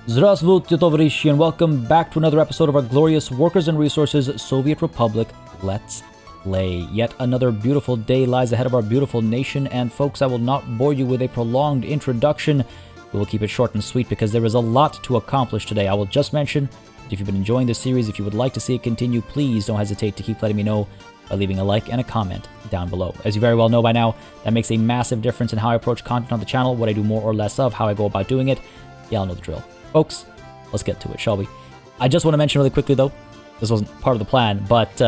Здравствуйте, товарищи, and welcome back to another episode of our glorious Workers and Resources Soviet Republic Let's Play. Yet another beautiful day lies ahead of our beautiful nation, and folks, I will not bore you with a prolonged introduction. We will keep it short and sweet because there is a lot to accomplish today. I will just mention that if you've been enjoying this series, if you would like to see it continue, please don't hesitate to keep letting me know by leaving a like and a comment down below. As you very well know by now, that makes a massive difference in how I approach content on the channel, what I do more or less of, how I go about doing it. Y'all know the drill. Folks, let's get to it, shall we? I just want to mention really quickly, though, this wasn't part of the plan, but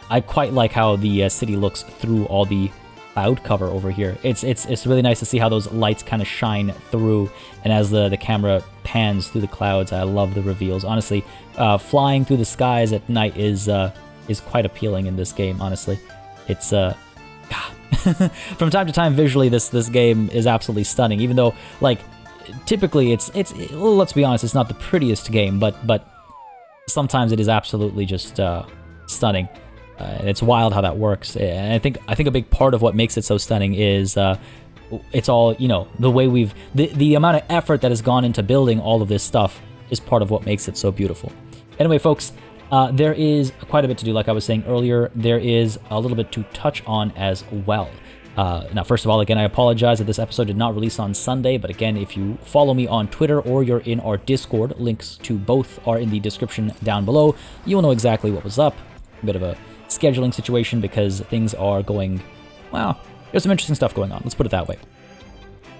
I quite like how the city looks through all the cloud cover over here. It's really nice to see how those lights kind of shine through, and as the camera pans through the clouds, I love the reveals. Honestly, flying through the skies at night is quite appealing in this game, honestly. It's from time to time, visually, this game is absolutely stunning, even though, like, typically it's let's be honest, it's not the prettiest game, but sometimes it is absolutely just stunning. And it's wild how that works. And I think a big part of what makes it so stunning is it's all, you know, the way the amount of effort that has gone into building all of this stuff is part of what makes it so beautiful. Anyway, folks, there is quite a bit to do. Like I was saying earlier, there is a little bit to touch on as well. Now, first of all, again, I apologize that this episode did not release on Sunday, but again, if you follow me on Twitter or you're in our Discord, links to both are in the description down below, you'll know exactly what was up. A bit of a scheduling situation because things are going, well, there's some interesting stuff going on, let's put it that way.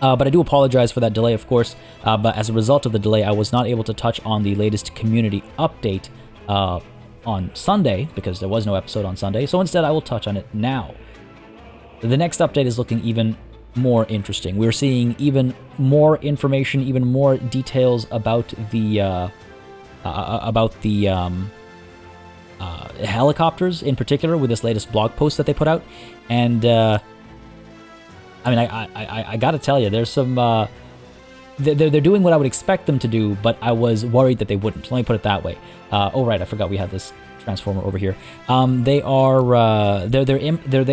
But I do apologize for that delay, of course, but as a result of the delay, I was not able to touch on the latest community update on Sunday, because there was no episode on Sunday, so instead I will touch on it now. The next update is looking even more interesting. We're seeing even more information, even more details about the helicopters in particular with this latest blog post that they put out. And I mean, I gotta tell you, there's some they're doing what I would expect them to do, but I was worried that they wouldn't. Let me put it that way. Oh right, I forgot we had this transformer over here. They're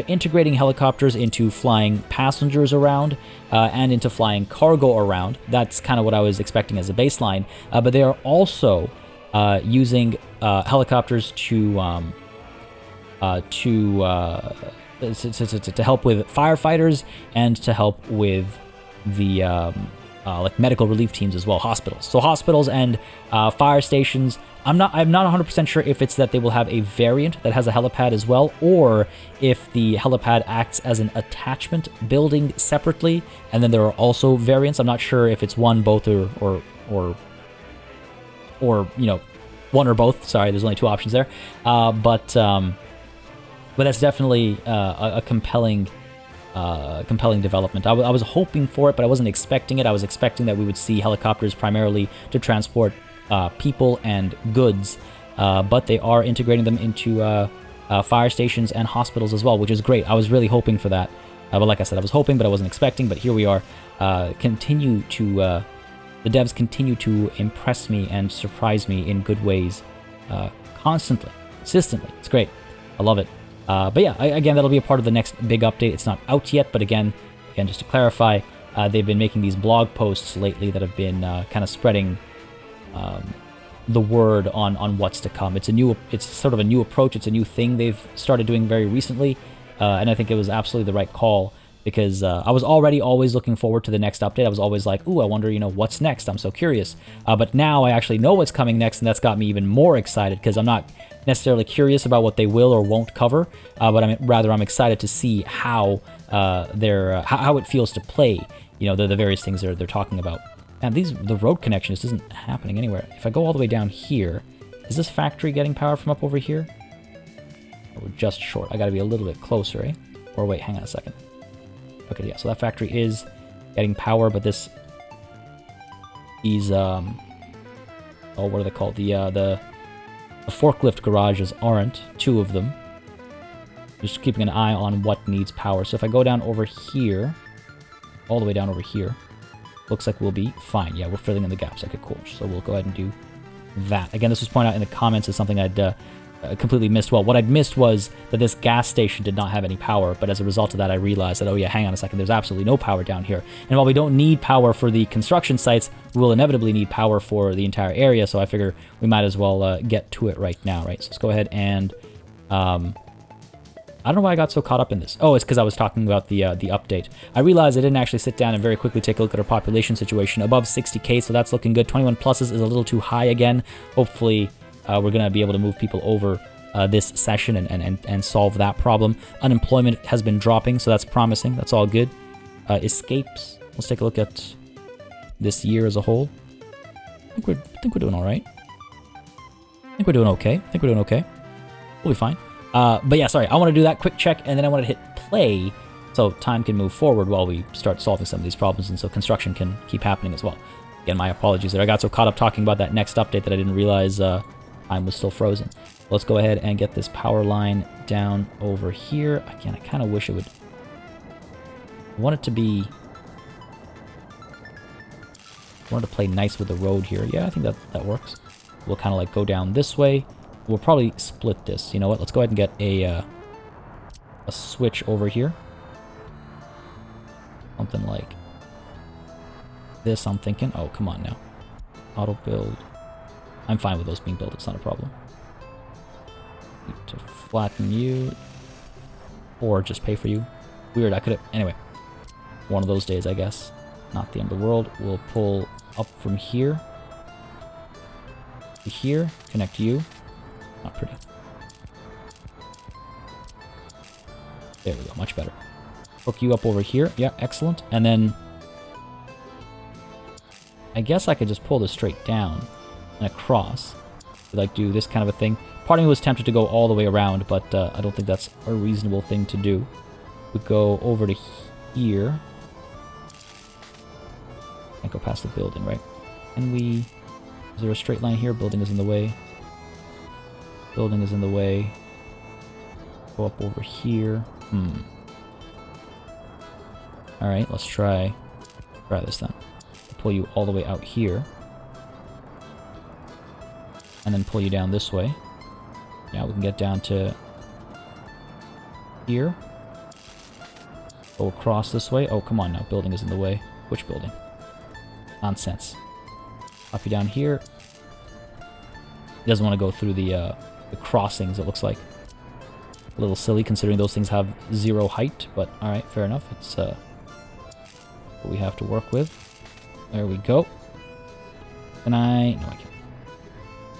integrating helicopters into flying passengers around and into flying cargo around. That's kind of what I was expecting as a baseline. But they are also using helicopters to help with firefighters and to help with the like medical relief teams as well, hospitals. So hospitals and fire stations. I'm not 100% sure if it's that they will have a variant that has a helipad as well, or if the helipad acts as an attachment building separately, and then there are also variants. I'm not sure if it's one, both, or you know, one or both. Sorry, there's only two options there. But that's definitely a compelling development. I was hoping for it, but I wasn't expecting it. I was expecting that we would see helicopters primarily to transport people and goods, but they are integrating them into fire stations and hospitals as well, which is great. I was really hoping for that. But like I said, I was hoping, but I wasn't expecting. But here we are. The devs continue to impress me and surprise me in good ways, constantly, consistently. It's great. I love it. But yeah, again, that'll be a part of the next big update. It's not out yet, but again, just to clarify, they've been making these blog posts lately that have been kind of spreading the word on what's to come. It's sort of a new approach. It's a new thing they've started doing very recently, and I think it was absolutely the right call, because I was already always looking forward to the next update. I was always like, ooh, I wonder, you know, what's next? I'm so curious. But now I actually know what's coming next, and that's got me even more excited, because I'm not necessarily curious about what they will or won't cover, but I'm excited to see how how it feels to play, you know, the various things they're talking about. And the road connection just isn't happening anywhere. If I go all the way down here, is this factory getting power from up over here? Oh, we're just short. I gotta be a little bit closer, eh? Or wait, hang on a second. Okay, yeah, so that factory is getting power, but these oh, what are they called? The forklift garages aren't. Two of them. Just keeping an eye on what needs power. So if I go down over here, all the way down over here, looks like we'll be fine. Yeah, we're filling in the gaps. Okay, cool. So we'll go ahead and do that. Again, this was pointed out in the comments as something I'd completely missed. Well, what I'd missed was that this gas station did not have any power, but as a result of that, I realized that, oh yeah, hang on a second, there's absolutely no power down here. And while we don't need power for the construction sites, we'll inevitably need power for the entire area, so I figure we might as well get to it right now, right? So let's go ahead and... I don't know why I got so caught up in this. Oh, it's because I was talking about the update. I realized I didn't actually sit down and very quickly take a look at our population situation. Above 60k, so that's looking good. 21 pluses is a little too high again. Hopefully, we're going to be able to move people over this session and solve that problem. Unemployment has been dropping, so that's promising. That's all good. Escapes. Let's take a look at this year as a whole. I think we're doing all right. I think we're doing okay. We'll be fine. But yeah, sorry, I want to do that quick check, and then I want to hit play so time can move forward while we start solving some of these problems, and so construction can keep happening as well. Again, my apologies there. I got so caught up talking about that next update that I didn't realize time was still frozen. Let's go ahead and get this power line down over here. Again, I kind of wish it would... I want it to be... I wanted to play nice with the road here. Yeah, I think that works. We'll kind of like go down this way. We'll probably split this. You know what? Let's go ahead and get a switch over here. Something like this, I'm thinking. Oh, come on now. Auto build. I'm fine with those being built. It's not a problem. Need to flatten you. Or just pay for you. Weird, I could have... Anyway. One of those days, I guess. Not the end of the world. We'll pull up from here. To here. Connect you. Not pretty. There we go, much better. Hook you up over here. Yeah, excellent. And then... I guess I could just pull this straight down and across. Like, do this kind of a thing. Part of me was tempted to go all the way around, but I don't think that's a reasonable thing to do. We go over to here. Can't go past the building, right? And we... Is there a straight line here? Building is in the way. Building is in the way. Go up over here. Alright, let's try this then. Pull you all the way out here. And then pull you down this way. Now we can get down to here. Go across this way. Oh, come on now. Building is in the way. Which building? Nonsense. Up you down here. He doesn't want to go through the crossings, it looks like. A little silly considering those things have 0 height, but alright, fair enough. It's what we have to work with. There we go. Can I... No, I can't.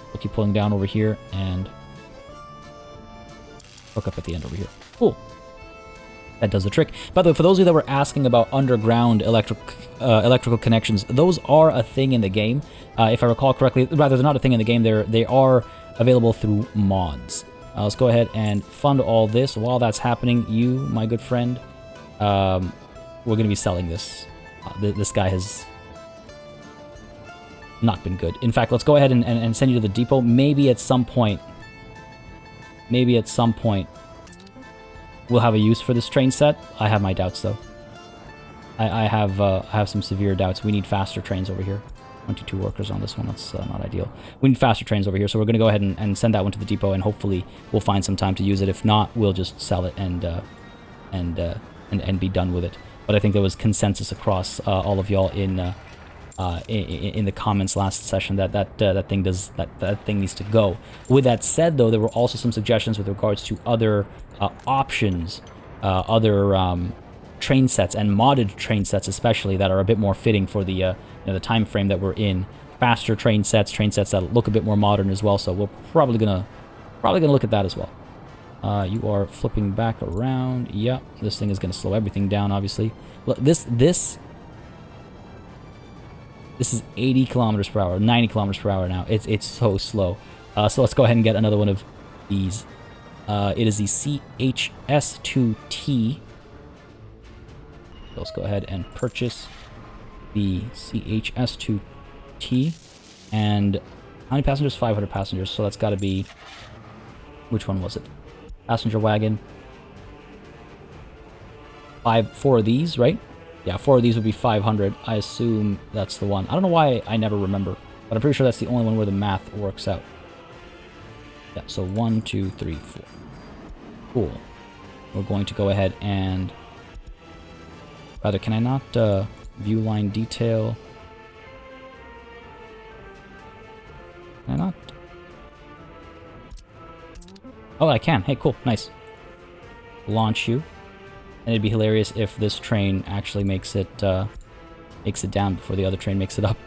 We'll keep pulling down over here and hook up at the end over here. Cool. That does the trick. By the way, for those of you that were asking about underground electrical connections, those are a thing in the game. If I recall correctly, rather, they're not a thing in the game. They are available through mods. Let's go ahead and fund all this. While that's happening, you, my good friend, we're going to be selling this. This guy has not been good. In fact, let's go ahead and send you to the depot. Maybe at some point, we'll have a use for this train set. I have my doubts, though. I have some severe doubts. We need faster trains over here. 22 workers on this one. That's not ideal. We need faster trains over here, so we're going to go ahead and send that one to the depot, and hopefully we'll find some time to use it. If not, we'll just sell it and be done with it. But I think there was consensus across all of y'all in the comments last session that thing needs to go. With that said, though, there were also some suggestions with regards to other options, other train sets and modded train sets, especially, that are a bit more fitting for the the time frame that we're in. Faster train sets that look a bit more modern as well. So we're probably gonna look at that as well. You are flipping back around. Yeah, this thing is gonna slow everything down. Obviously, look, this is 80 kilometers per hour, 90 kilometers per hour now. It's so slow. So let's go ahead and get another one of these. It is the CHS2T. Let's go ahead and purchase the CHS2T. And how many passengers? 500 passengers. So that's got to be... Which one was it? Passenger wagon. 4 of these, right? Yeah, 4 of these would be 500. I assume that's the one. I don't know why I never remember, but I'm pretty sure that's the only one where the math works out. Yeah, so 1, 2, 3, 4. Cool. We're going to go ahead and... Rather, can I not view line detail? Can I not? Oh, I can. Hey, cool. Nice. Launch you. And it'd be hilarious if this train actually makes it down before the other train makes it up.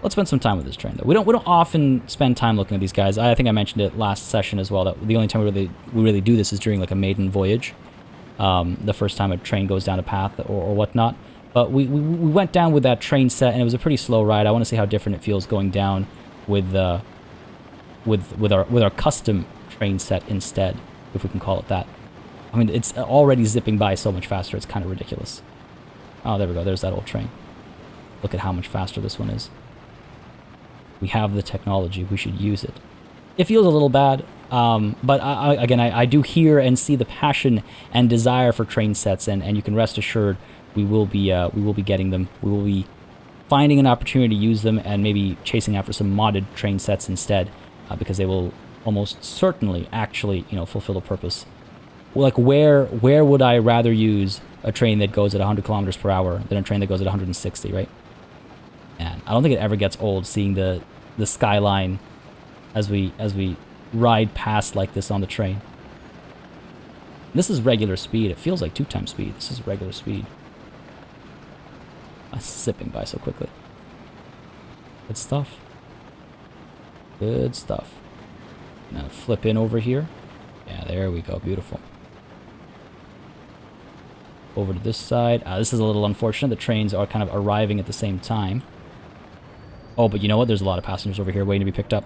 Let's spend some time with this train, though. We don't often spend time looking at these guys. I think I mentioned it last session as well, that the only time we really do this is during like a maiden voyage. The first time a train goes down a path or whatnot. But we went down with that train set, and it was a pretty slow ride. I want to see how different it feels going down with our custom train set instead, if we can call it that. I mean, it's already zipping by so much faster, it's kind of ridiculous. Oh, there we go. There's that old train. Look at how much faster this one is. We have the technology. We should use it. It feels a little bad, but I do hear and see the passion and desire for train sets, and you can rest assured we will be getting them. We will be finding an opportunity to use them and maybe chasing after some modded train sets instead, because they will almost certainly actually, fulfill the purpose. Like, where would I rather use a train that goes at 100 kilometers per hour than a train that goes at 160, right? And I don't think it ever gets old seeing the skyline as we ride past like this on the train. This is regular speed. It feels like 2 times speed. This is regular speed. I'm zipping by so quickly. Good stuff. Good stuff. Now flip in over here. Yeah, there we go. Beautiful. Over to this side. This is a little unfortunate. The trains are kind of arriving at the same time. Oh, but you know what? There's a lot of passengers over here waiting to be picked up.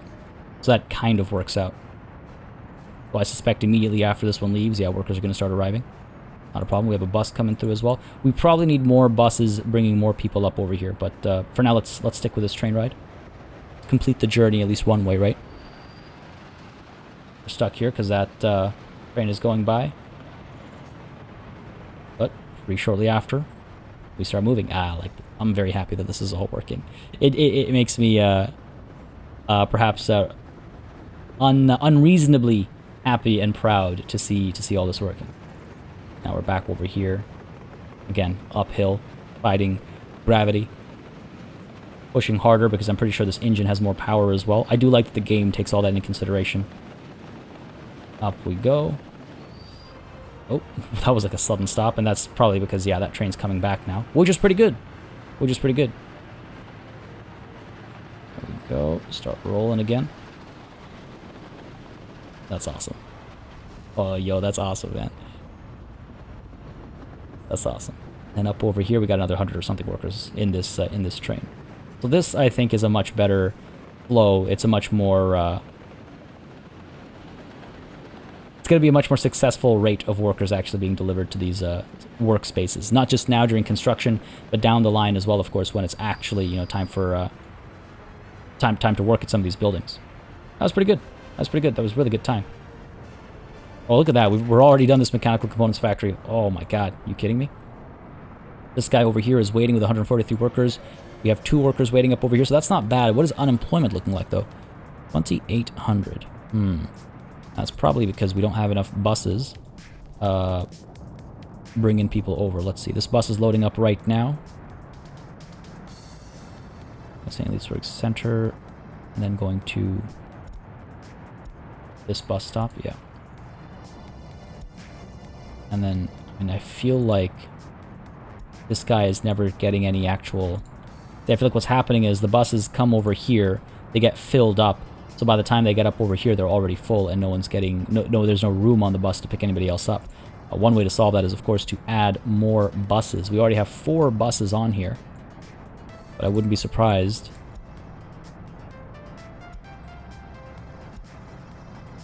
So that kind of works out. Well, I suspect immediately after this one leaves, yeah, workers are going to start arriving. Not a problem. We have a bus coming through as well. We probably need more buses bringing more people up over here. But for now, let's stick with this train ride. Complete the journey at least one way, right? We're stuck here because that train is going by. But pretty shortly after, we start moving. I'm very happy that this is all working. It makes me perhaps unreasonably happy and proud to see all this working. Now we're back over here. Again, uphill, fighting gravity. Pushing harder because I'm pretty sure this engine has more power as well. I do like that the game takes all that into consideration. Up we go. Oh, that was like a sudden stop, and that's probably because, yeah, that train's coming back now. Which is pretty good. Which is pretty good. There we go. Start rolling again. That's awesome. Oh, yo, that's awesome, man. That's awesome. And up over here, we got another 100 or something workers in this train. So this, I think, is a much better flow. It's a much more... it's going to be a much more successful rate of workers actually being delivered to these workspaces. Not just now during construction, but down the line as well, of course, when it's actually, time for... time to work at some of these buildings. That was pretty good. That was pretty good. That was really good time. Oh, look at that. We're already done this mechanical components factory. Oh my god. You kidding me? This guy over here is waiting with 143 workers. We have 2 workers waiting up over here, so that's not bad. What is unemployment looking like, though? 2,800. That's probably because we don't have enough buses bringing people over. Let's see. This bus is loading up right now. Let's say Leesburg Center, and then going to this bus stop. Yeah. And then, I feel like this guy is never getting any actual... I feel like what's happening is the buses come over here, they get filled up, so by the time they get up over here, they're already full, and no one's getting... No, there's no room on the bus to pick anybody else up. One way to solve that is, of course, to add more buses. We already have 4 buses on here, but I wouldn't be surprised...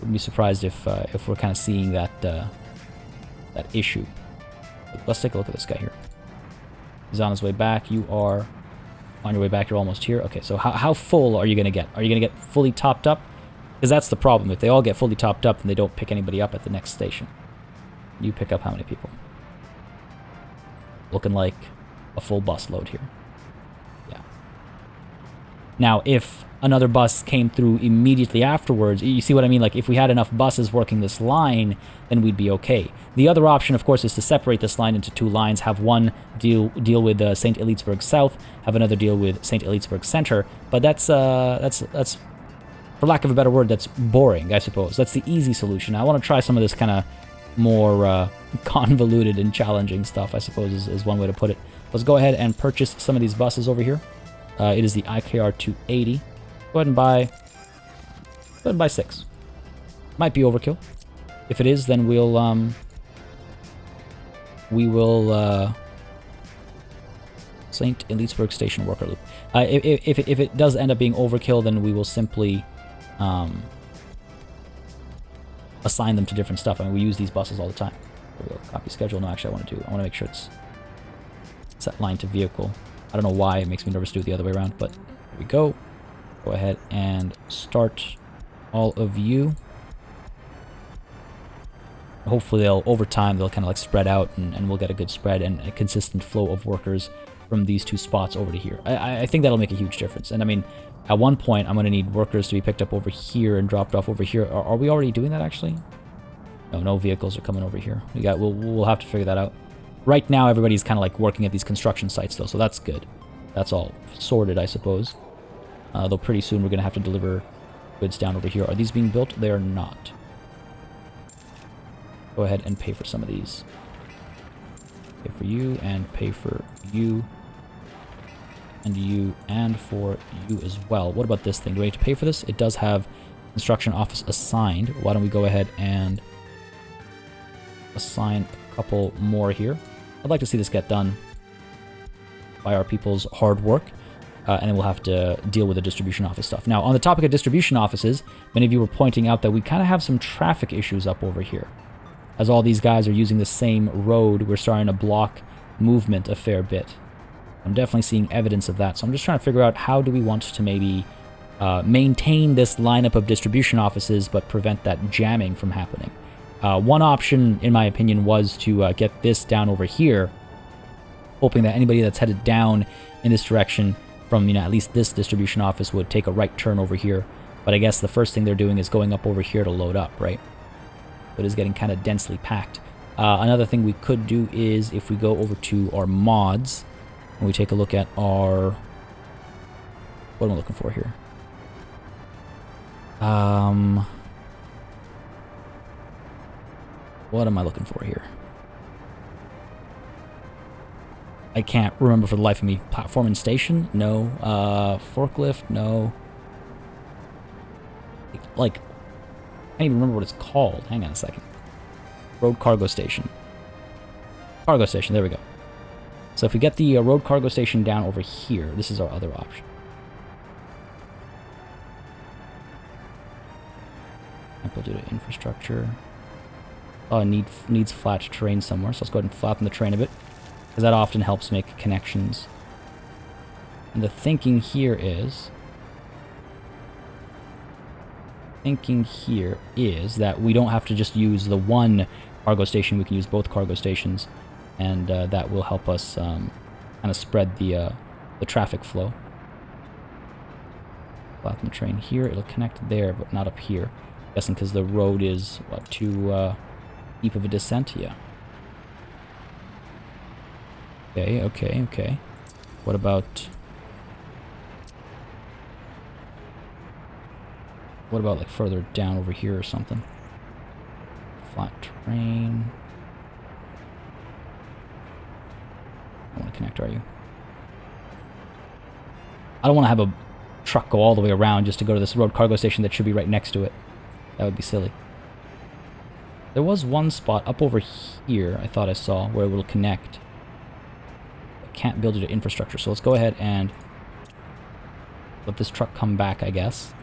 if we're kind of seeing that issue. Let's take a look at this guy here. He's on his way back. You are on your way back. You're almost here. Okay, so how full are you going to get? Are you going to get fully topped up? Because that's the problem. If they all get fully topped up, then they don't pick anybody up at the next station. You pick up how many people? Looking like a full bus load here. Yeah. Now, if another bus came through immediately afterwards, you see what I mean? Like, if we had enough buses working this line, then we'd be okay. The other option, of course, is to separate this line into 2 lines, have one deal with St. Elitesburg South, have another deal with St. Elitesburg Center, but that's, for lack of a better word, that's boring, I suppose. That's the easy solution. I want to try some of this kind of more convoluted and challenging stuff, I suppose, is one way to put it. Let's go ahead and purchase some of these buses over here. It is the IKR 280. Go ahead and buy 6. Might be overkill. If it is, then we will St. Elitesburg Station worker loop. If it does end up being overkill, then we will simply assign them to different stuff. I mean, we use these buses all the time. There we go. Copy schedule. No, actually, I want to make sure it's set line to vehicle. I don't know why it makes me nervous to do it the other way around, but here we go. Go ahead and start all of you. Hopefully over time they'll kind of like spread out and we'll get a good spread and a consistent flow of workers from these 2 spots over to here. I think that'll make a huge difference. And I mean, at one point I'm going to need workers to be picked up over here and dropped off over here. Are we already doing that actually? No vehicles are coming over here. We'll have to figure that out. Right now, everybody's kind of like working at these construction sites, though, so that's good. That's all sorted, I suppose. Though pretty soon we're going to have to deliver goods down over here. Are these being built? They are not. Go ahead and pay for some of these. Pay for you, and pay for you, and for you as well. What about this thing? Do we have to pay for this? It does have construction office assigned. Why don't we go ahead and assign a couple more here? I'd like to see this get done by our people's hard work, and then we'll have to deal with the distribution office stuff. Now, on the topic of distribution offices, many of you were pointing out that we kind of have some traffic issues up over here. As all these guys are using the same road, we're starting to block movement a fair bit. I'm definitely seeing evidence of that, so I'm just trying to figure out how do we want to maybe maintain this lineup of distribution offices but prevent that jamming from happening. One option, in my opinion, was to get this down over here, hoping that anybody that's headed down in this direction from, at least this distribution office would take a right turn over here. But I guess the first thing they're doing is going up over here to load up, right? It is getting kind of densely packed. Another thing we could do is if we go over to our mods and we take a look at our... What am I looking for here? What am I looking for here? I can't remember for the life of me. Platform and station? No. Forklift? No. Like, I can't even remember what it's called. Hang on a second. Road cargo station. Cargo station, there we go. So if we get the road cargo station down over here, this is our other option. We'll do the infrastructure. Oh, it needs flat terrain somewhere, so let's go ahead and flatten the terrain a bit, because that often helps make connections. And the thinking here is that we don't have to just use the one cargo station, we can use both cargo stations, and that will help us kind of spread the traffic flow. Flatten the train here, it'll connect there, but not up here. I'm guessing because the road is, what, too deep of a descent? Yeah. Okay. What about like further down over here or something? Flat terrain. I want to connect, are you? I don't want to have a truck go all the way around just to go to this road cargo station that should be right next to it. That would be silly. There was one spot up over here I thought I saw where it will connect. I can't build it to infrastructure, so let's go ahead and let this truck come back, I guess.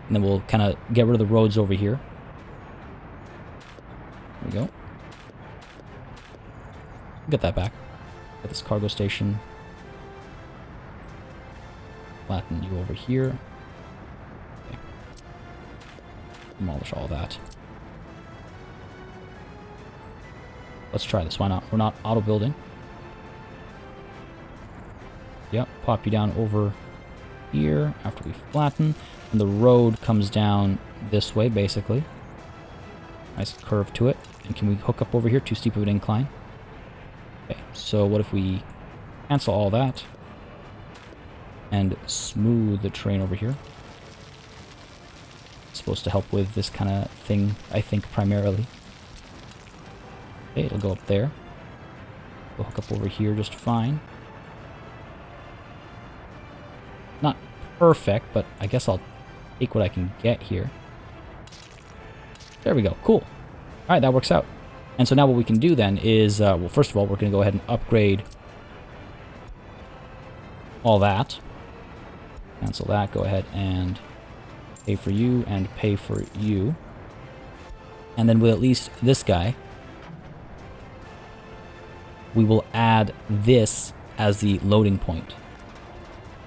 And then we'll kind of get rid of the roads over here. There we go. Get that back. Get this cargo station. Flatten you over here. Okay. Demolish all that. Let's try this. Why not? We're not auto building. Yep. Pop you down over here after we flatten. And the road comes down this way, basically. Nice curve to it. And can we hook up over here? Too steep of an incline. Okay, so what if we cancel all that and smooth the terrain over here? It's supposed to help with this kind of thing, I think, primarily. Okay, it'll go up there. We'll hook up over here just fine. Not perfect, but I guess I'll take what I can get here. There we go. Cool. Alright, that works out. And so now what we can do then is, well, first of all, we're going to go ahead and upgrade all that. Cancel that. Go ahead and pay for you and pay for you. And then with at least this guy, we will add this as the loading point,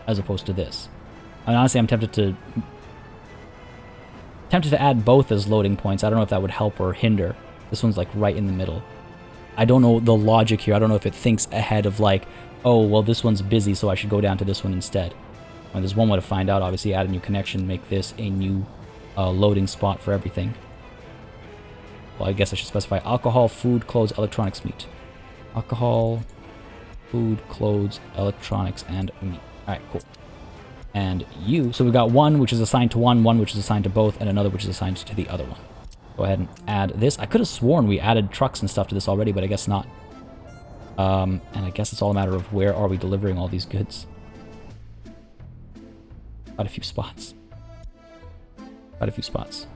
as opposed to this. I mean, honestly, I'm tempted to add both as loading points. I don't know if that would help or hinder. This one's like right in the middle. I don't know the logic here. I don't know if it thinks ahead of like, oh, well, this one's busy, so I should go down to this one instead. And there's one way to find out. Obviously, add a new connection, make this a new loading spot for everything. Well, I guess I should specify alcohol, food, clothes, electronics, meat. Alcohol, food, clothes, electronics, and meat. Alright, cool. And you, so we've got one which is assigned to one which is assigned to both, and another which is assigned to the other one. Go ahead and add this. I could have sworn we added trucks and stuff to this already, but I guess not. And I guess it's all a matter of where are we delivering all these goods. Quite a few spots. Quite a few spots.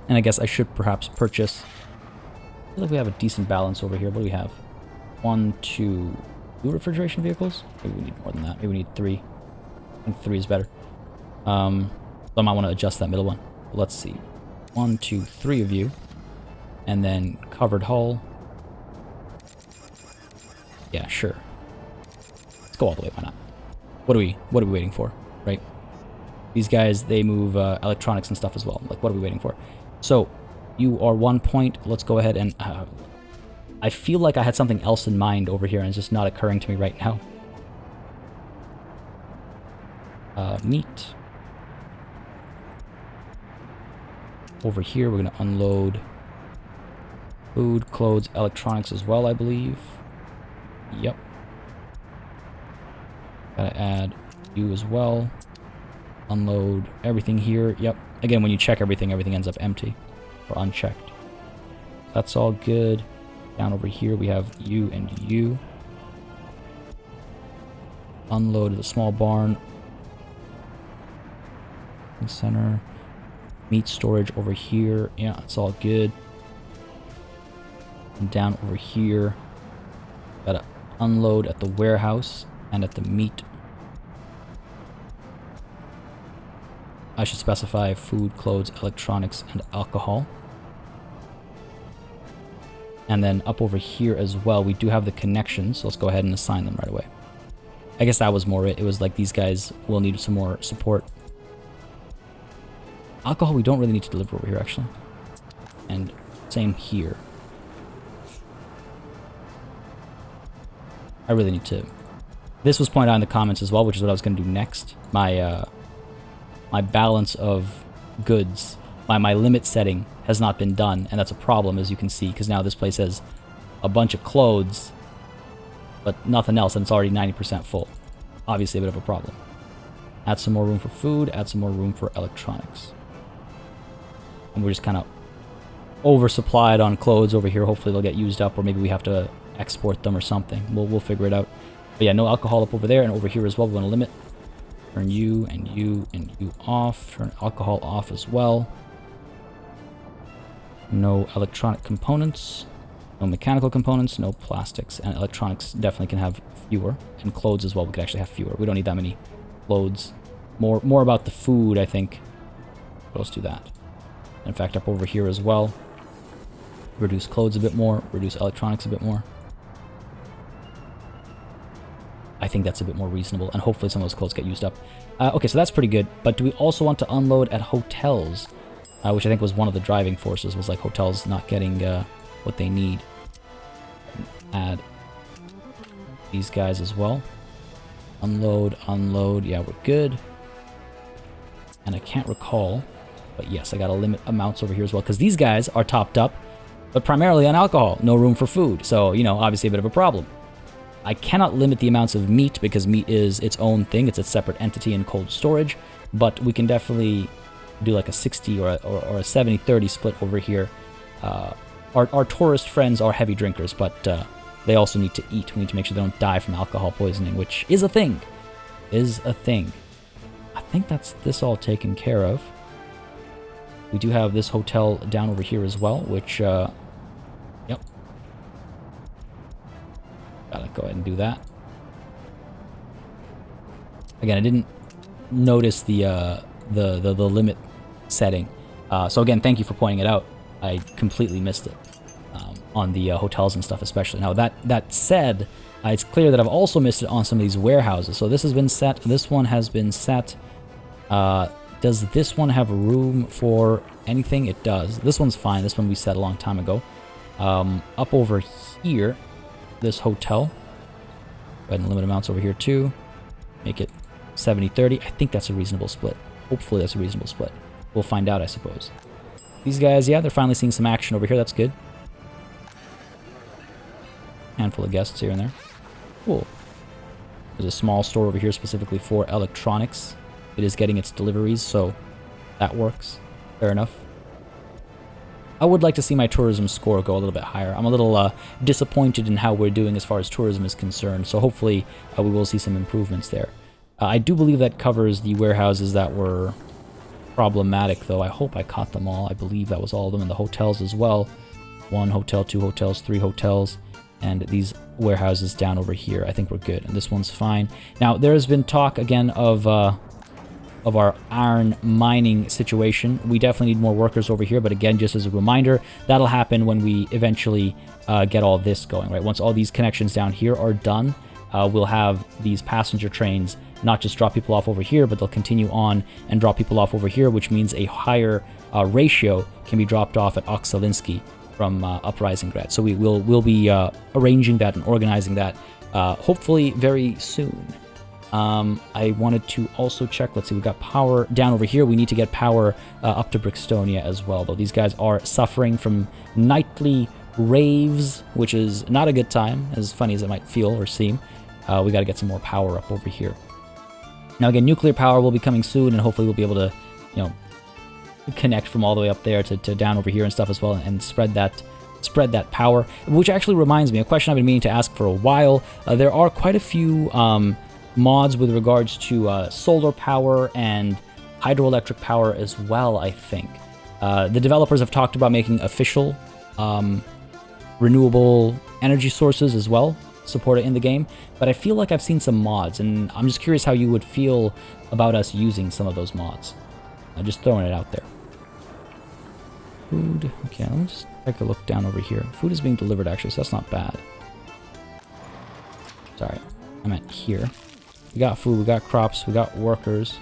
And I guess I should perhaps purchase... I feel like we have a decent balance over here. What do we have? 1, 2 refrigeration vehicles? Maybe we need more than that. Maybe we need 3. I think 3 is better. So I might want to adjust that middle one. But let's see. 1, 2, 3 of you. And then covered hull. Yeah, sure. Let's go all the way. Why not? What are we waiting for? Right? These guys, they move electronics and stuff as well. Like, what are we waiting for? So, you are 1 point. Let's go ahead and... I feel like I had something else in mind over here, and it's just not occurring to me right now. Meat. Over here, we're going to unload food, clothes, electronics as well, I believe. Yep. Gotta add you as well. Unload everything here. Yep. Again, when you check everything, everything ends up empty or unchecked. That's all good. Down over here, we have you and you. Unload the small barn. In center. Meat storage over here. Yeah, it's all good. And down over here, gotta unload at the warehouse and at the meat. I should specify food, clothes, electronics, and alcohol. And then up over here as well, we do have the connections, so let's go ahead and assign them right away. I guess that was more it. It was like these guys will need some more support. Alcohol we don't really need to deliver over here, actually. And same here. I really need to... This was pointed out in the comments as well, which is what I was going to do next. My balance of goods, my limit setting has not been done, and that's a problem, as you can see, because now this place has a bunch of clothes, but nothing else, and it's already 90% full. Obviously a bit of a problem. Add some more room for food, add some more room for electronics. And we're just kind of oversupplied on clothes over here. Hopefully they'll get used up, or maybe we have to export them or something. We'll figure it out. But yeah, no alcohol up over there, and over here as well, we want to limit. Turn you and you and you off. Turn alcohol off as well. No electronic components. No mechanical components. No plastics. And electronics definitely can have fewer. And clothes as well. We could actually have fewer. We don't need that many clothes. More about the food, I think. Let's do that. In fact, up over here as well. Reduce clothes a bit more. Reduce electronics a bit more. I think that's a bit more reasonable, and hopefully some of those clothes get used up. Okay, so that's pretty good, but do we also want to unload at hotels? Which I think was one of the driving forces, was like hotels not getting what they need. Add these guys as well. Unload, unload. Yeah, we're good. And I can't recall, but yes, I gotta limit amounts over here as well, because these guys are topped up, but primarily on alcohol. No room for food. So, you know, obviously a bit of a problem. I cannot limit the amounts of meat because meat is its own thing. It's a separate entity in cold storage, but we can definitely do like a 60 or a 70-30 split over here. Our tourist friends are heavy drinkers, but they also need to eat. We need to make sure they don't die from alcohol poisoning, which is a thing. I think that's this all taken care of. We do have this hotel down over here as well, which, yep. Gotta go ahead and do that. Again, I didn't notice the limit setting. So again, thank you for pointing it out. I completely missed it on the hotels and stuff especially. Now, that said, it's clear that I've also missed it on some of these warehouses. So this has been set. This one has been set. Does this one have room for anything? It does. This one's fine. This one we set a long time ago. Up over here, this hotel. Go ahead and limit amounts over here too. Make it 70-30. I think that's a reasonable split. Hopefully that's a reasonable split. We'll find out, I suppose. These guys, yeah, they're finally seeing some action over here. That's good. Handful of guests here and there. Cool. There's a small store over here specifically for electronics. It is getting its deliveries, so that works. Fair enough. I would like to see my tourism score go a little bit higher. I'm a little disappointed in how we're doing as far as tourism is concerned, so hopefully we will see some improvements there. I do believe that covers the warehouses that were problematic, though. I hope I caught them all. I believe that was all of them, and the hotels as well. 1 hotel, 2 hotels, 3 hotels, and these warehouses down over here. I think we're good, and this one's fine. Now, there has been talk again of our iron mining situation. We definitely need more workers over here, but again, just as a reminder, that'll happen when we eventually get all this going, right? Once all these connections down here are done, we'll have these passenger trains not just drop people off over here, but they'll continue on and drop people off over here, which means a higher ratio can be dropped off at Oksalinsky from Uprising Grad. So we'll be arranging that and organizing that hopefully very soon. I wanted to also check, let's see, we got power down over here. We need to get power up to Brixtonia as well, though these guys are suffering from nightly raves, which is not a good time, as funny as it might feel or seem. We got to get some more power up over here. Now again, nuclear power will be coming soon, and hopefully we'll be able to, you know, connect from all the way up there to down over here and stuff as well, and spread that power. Which actually reminds me, a question I've been meaning to ask for a while. There are quite a few mods with regards to solar power and hydroelectric power as well, I think. The developers have talked about making official renewable energy sources as well, support it in the game, but I feel like I've seen some mods, and I'm just curious how you would feel about us using some of those mods. I'm just throwing it out there. Food. Okay, let me just take a look down over here. Food is being delivered, actually, so that's not bad. Sorry, I meant here. We got food, we got crops, we got workers.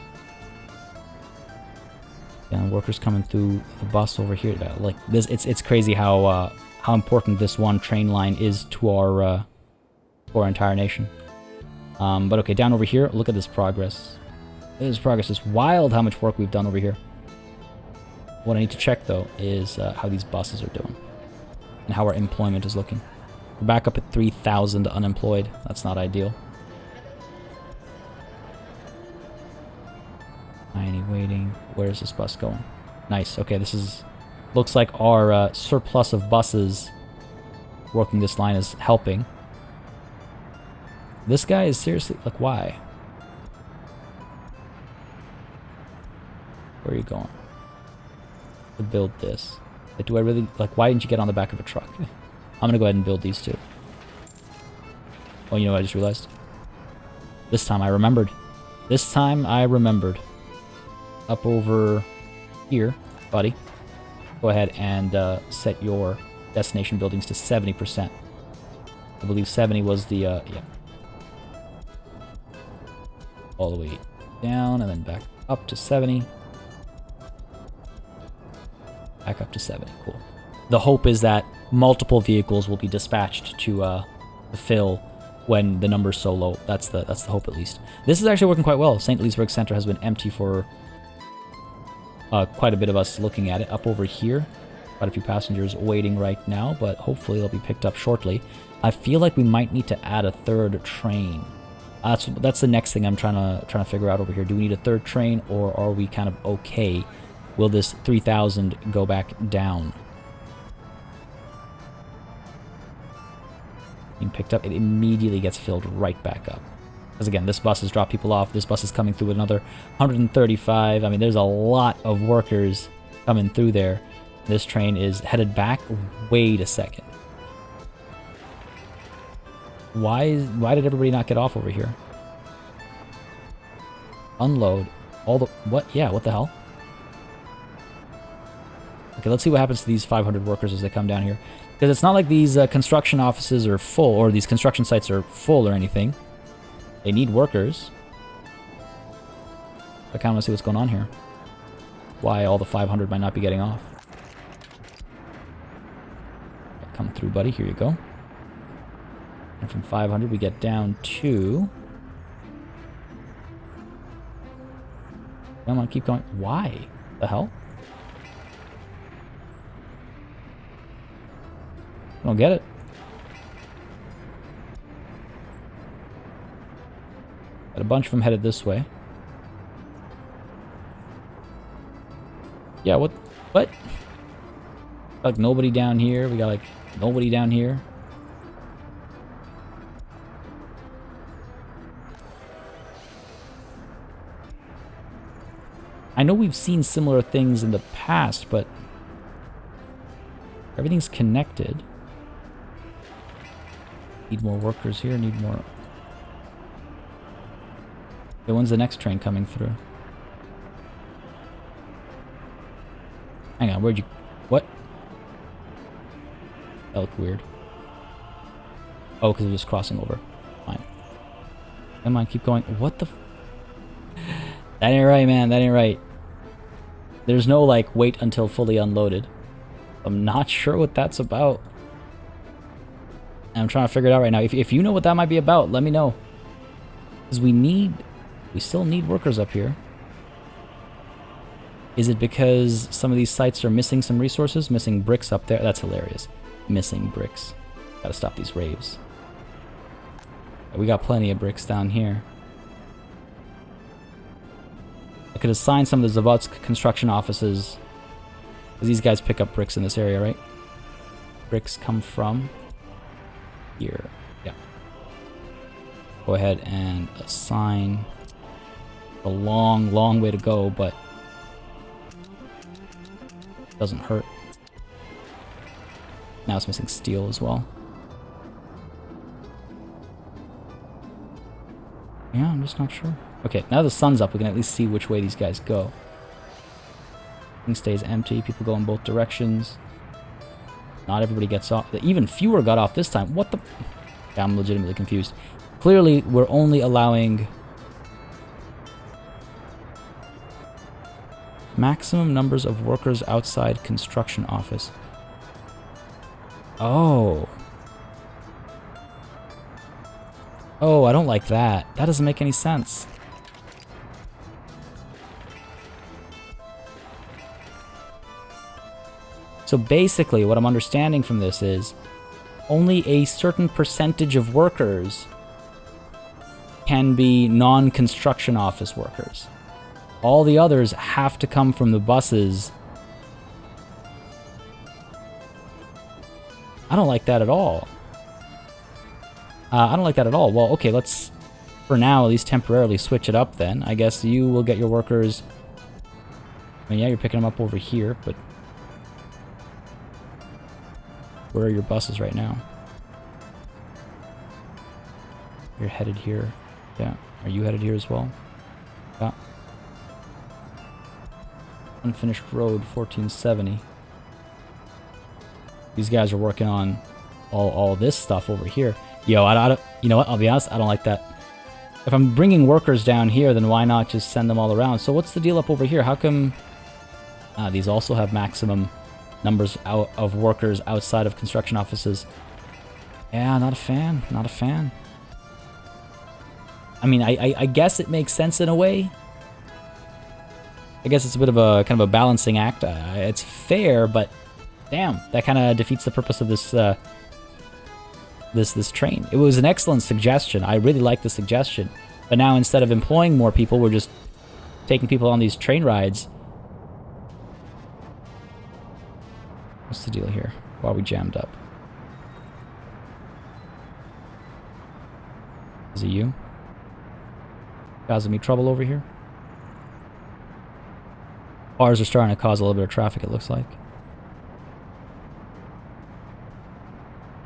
And workers coming through the bus over here. Like this, it's crazy how important this one train line is to our entire nation. But okay, down over here, look at this progress. This progress is wild how much work we've done over here. What I need to check, though, is how these buses are doing and how our employment is looking. We're back up at 3,000 unemployed. That's not ideal. Tiny waiting. Where is this bus going? Nice. Okay, this is... looks like our surplus of buses working this line is helping. This guy is seriously... like, why? Where are you going? To build this. Like, do I really... like, why didn't you get on the back of a truck? I'm gonna go ahead and build these two. Oh, you know what I just realized? This time I remembered. This time I remembered. Up over here, buddy. Go ahead and set your destination buildings to 70%. I believe 70 was the, yeah. All the way down and then back up to 70. Back up to 70, cool. The hope is that multiple vehicles will be dispatched to fill when the number's so low. That's the hope, at least. This is actually working quite well. St. Leesburg Center has been empty for quite a bit of us looking at it. Up over here, quite a few passengers waiting right now, but hopefully they'll be picked up shortly. I feel like we might need to add a third train. That's the next thing I'm trying to figure out over here. Do we need a third train, or are we kind of okay? Will this 3,000 go back down? Being picked up, it immediately gets filled right back up. Because again, this bus has dropped people off. This bus is coming through with another 135. I mean, there's a lot of workers coming through there. This train is headed back. Wait a second. Why did everybody not get off over here? Unload all the... What? Yeah, what the hell? Okay, let's see what happens to these 500 workers as they come down here. Because it's not like these construction offices are full, or these construction sites are full or anything. They need workers. I kind of want to see what's going on here. Why all the 500 might not be getting off. Come through, buddy. Here you go. And from 500 we get down to... I'm gonna keep going. Why? The hell? I don't get it. Got a bunch of them headed this way. Yeah, what? Like nobody down here. We got like nobody down here. I know we've seen similar things in the past, but everything's connected. Need more workers here, need more. Okay, when's the next train coming through? Hang on, where'd you... What? That looked weird. Oh, because they're just crossing over. Fine. Come on, keep going. What the... That ain't right, man. That ain't right. There's no, like, wait until fully unloaded. I'm not sure what that's about. I'm trying to figure it out right now. If you know what that might be about, let me know. Because we still need workers up here. Is it because some of these sites are missing some resources? Missing bricks up there? That's hilarious. Missing bricks. Gotta stop these raves. We got plenty of bricks down here. I could assign some of the Zavotsk construction offices. Because these guys pick up bricks in this area, right? Bricks come from here. Yeah. Go ahead and assign. A long, long way to go, but doesn't hurt. Now it's missing steel as well. Yeah, I'm just not sure. Okay, now the sun's up, we can at least see which way these guys go. Thing stays empty, people go in both directions. Not everybody gets off. Even fewer got off this time. What the... Yeah, I'm legitimately confused. Clearly, we're only allowing... maximum numbers of workers outside construction office. Oh. Oh, I don't like that. That doesn't make any sense. So basically, what I'm understanding from this is only a certain percentage of workers can be non-construction office workers. All the others have to come from the buses. I don't like that at all. I don't like that at all. Well, okay, let's, for now, at least temporarily switch it up then. I guess you will get your workers... I mean, yeah, you're picking them up over here, but... where are your buses right now? You're headed here. Yeah. Are you headed here as well? Yeah. Unfinished road, 1470. These guys are working on all this stuff over here. Yo, I don't, you know what? I'll be honest, I don't like that. If I'm bringing workers down here, then why not just send them all around? So what's the deal up over here? How come... these also have maximum numbers of workers outside of construction offices. Yeah, not a fan. Not a fan. I mean, I guess it makes sense in a way. I guess it's a bit of a kind of a balancing act. It's fair, but damn, that kind of defeats the purpose of this this train. It was an excellent suggestion. I really like the suggestion. But now instead of employing more people, we're just taking people on these train rides. What's the deal here? Why are we jammed up? Is it you? Causing me trouble over here? Cars are starting to cause a little bit of traffic, it looks like.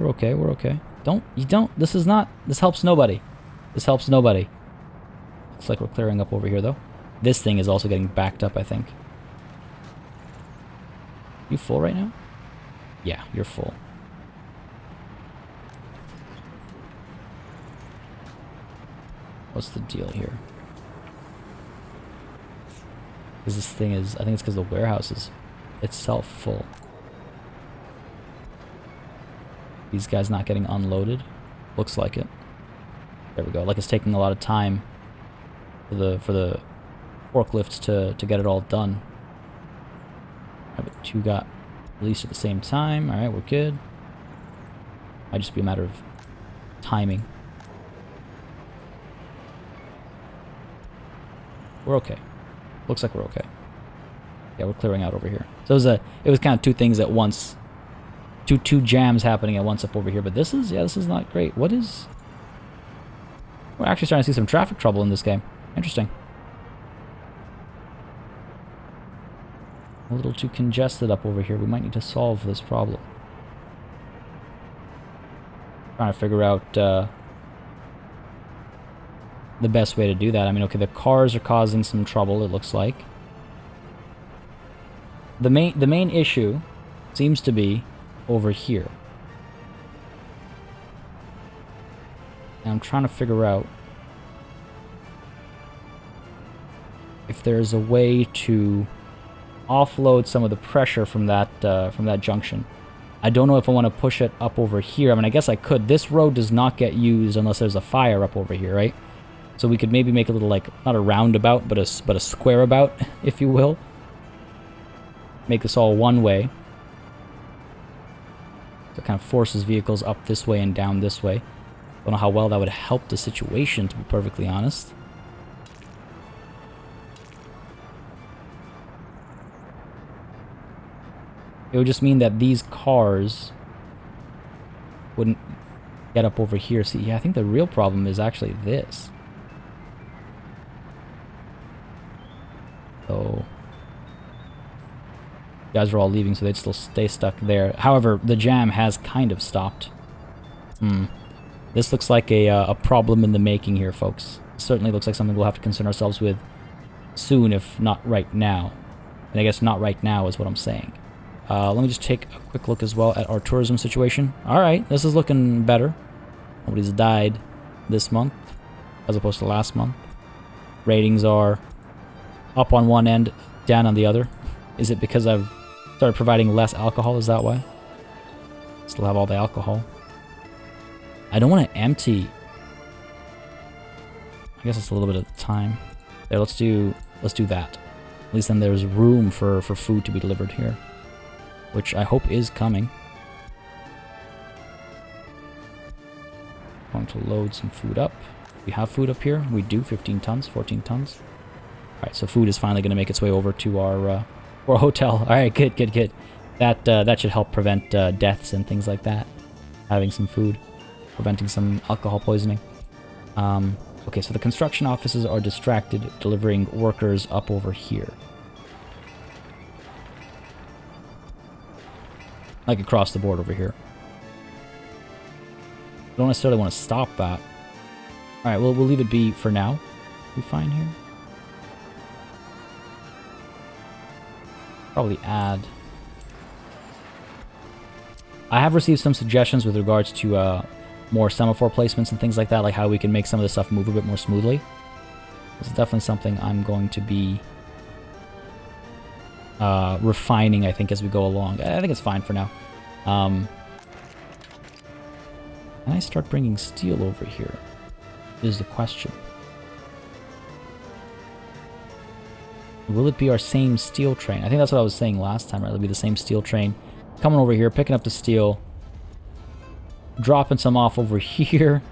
We're okay, we're okay. This helps nobody. This helps nobody. Looks like we're clearing up over here, though. This thing is also getting backed up, I think. You full right now? Yeah, you're full. What's the deal here? Because this thing is, I think it's because the warehouse is itself full. These guys not getting unloaded. Looks like it. There we go. Like it's taking a lot of time for the forklifts to get it all done. Alright, but two got released at the same time. Alright, we're good. Might just be a matter of timing. We're okay. Looks like we're okay. Yeah, we're clearing out over here. So it was kind of two things at once. Two jams happening at once up over here. But this is not great. What is... We're actually starting to see some traffic trouble in this game. Interesting. A little too congested up over here. We might need to solve this problem. Trying to figure out the best way to do that. I mean, okay, the cars are causing some trouble, it looks like. The main issue seems to be over here. And I'm trying to figure out if there's a way to offload some of the pressure from that junction. I don't know if I want to push it up over here. I mean, I guess I could. This road does not get used unless there's a fire up over here, right? So we could maybe make a little, like, not a roundabout, but a square about, if you will. Make this all one way. So it kind of forces vehicles up this way and down this way. Don't know how well that would help the situation, to be perfectly honest. It would just mean that these cars wouldn't get up over here. See, yeah, I think the real problem is actually this. So, you guys are all leaving, so they'd still stay stuck there. However, the jam has kind of stopped. This looks like a problem in the making here, folks. Certainly looks like something we'll have to concern ourselves with soon, if not right now. And I guess not right now is what I'm saying. Let me just take a quick look as well at our tourism situation. Alright, this is looking better. Nobody's died this month, as opposed to last month. Ratings are up on one end, down on the other. Is it because I've started providing less alcohol? Is that why? Still have all the alcohol. I don't want to empty. I guess it's a little bit of time. There, let's do that. At least then there's room for food to be delivered here, which I hope is coming. Going to load some food up. We have food up here. We do. 15 tons, 14 tons. Alright, so food is finally going to make its way over to our hotel. Alright, good. That should help prevent deaths and things like that. Having some food. Preventing some alcohol poisoning. Okay, so the construction offices are distracted, delivering workers up over here. Like across the board over here. I don't necessarily want to stop that. Alright, well, we'll leave it be for now. We fine here? Probably add. I have received some suggestions with regards to more semaphore placements and things like that, like how we can make some of this stuff move a bit more smoothly. This is definitely something I'm going to be refining, I think, as we go along. I think it's fine for now. Can I start bringing steel over here? Is the question. Will it be our same steel train? I think that's what I was saying last time, right? It'll be the same steel train. Coming over here, picking up the steel. Dropping some off over here.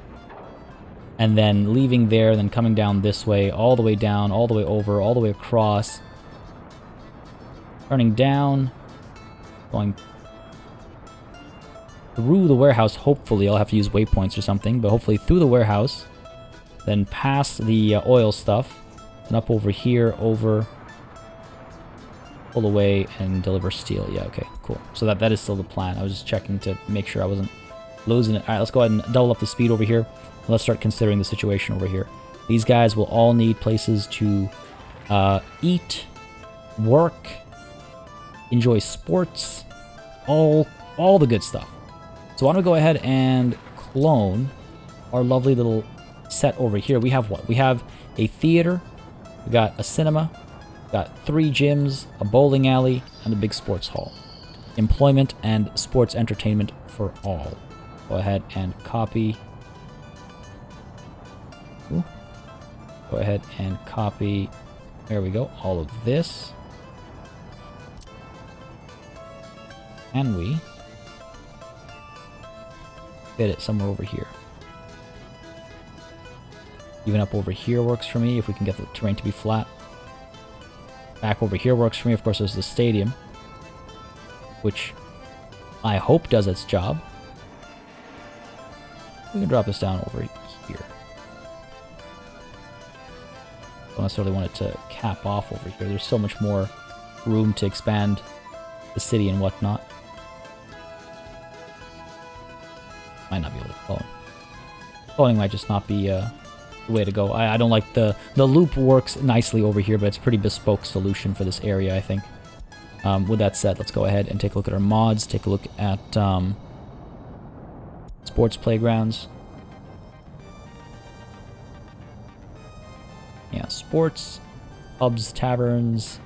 And then leaving there, then coming down this way, all the way down, all the way over, all the way across. Turning down. Going through the warehouse, hopefully. I'll have to use waypoints or something, but hopefully through the warehouse. Then past the oil stuff. And up over here, over... pull away and deliver steel. Yeah, okay, cool. So that is still the plan. I was just checking to make sure I wasn't losing it. All right, let's go ahead and double up the speed over here. Let's start considering the situation over here. These guys will all need places to eat, work, enjoy sports, all the good stuff. So why don't we go ahead and clone our lovely little set over here. We have what? We have a theater, we got a cinema, got 3 gyms, a bowling alley, and a big sports hall. Employment and sports entertainment for all. Go ahead and copy. Ooh. Go ahead and copy. There we go. All of this. Can we fit it somewhere over here? Even up over here works for me if we can get the terrain to be flat. Back over here works for me. Of course, there's the stadium, which I hope does its job. We can drop this down over here. Don't necessarily want it to cap off over here. There's so much more room to expand the city and whatnot. Might not be able to clone. Cloning might just not be the way to go. I don't like the loop works nicely over here, but it's a pretty bespoke solution for this area, I think. With that said, let's go ahead and take a look at our mods. Take a look at sports playgrounds. Yeah, sports, pubs, taverns,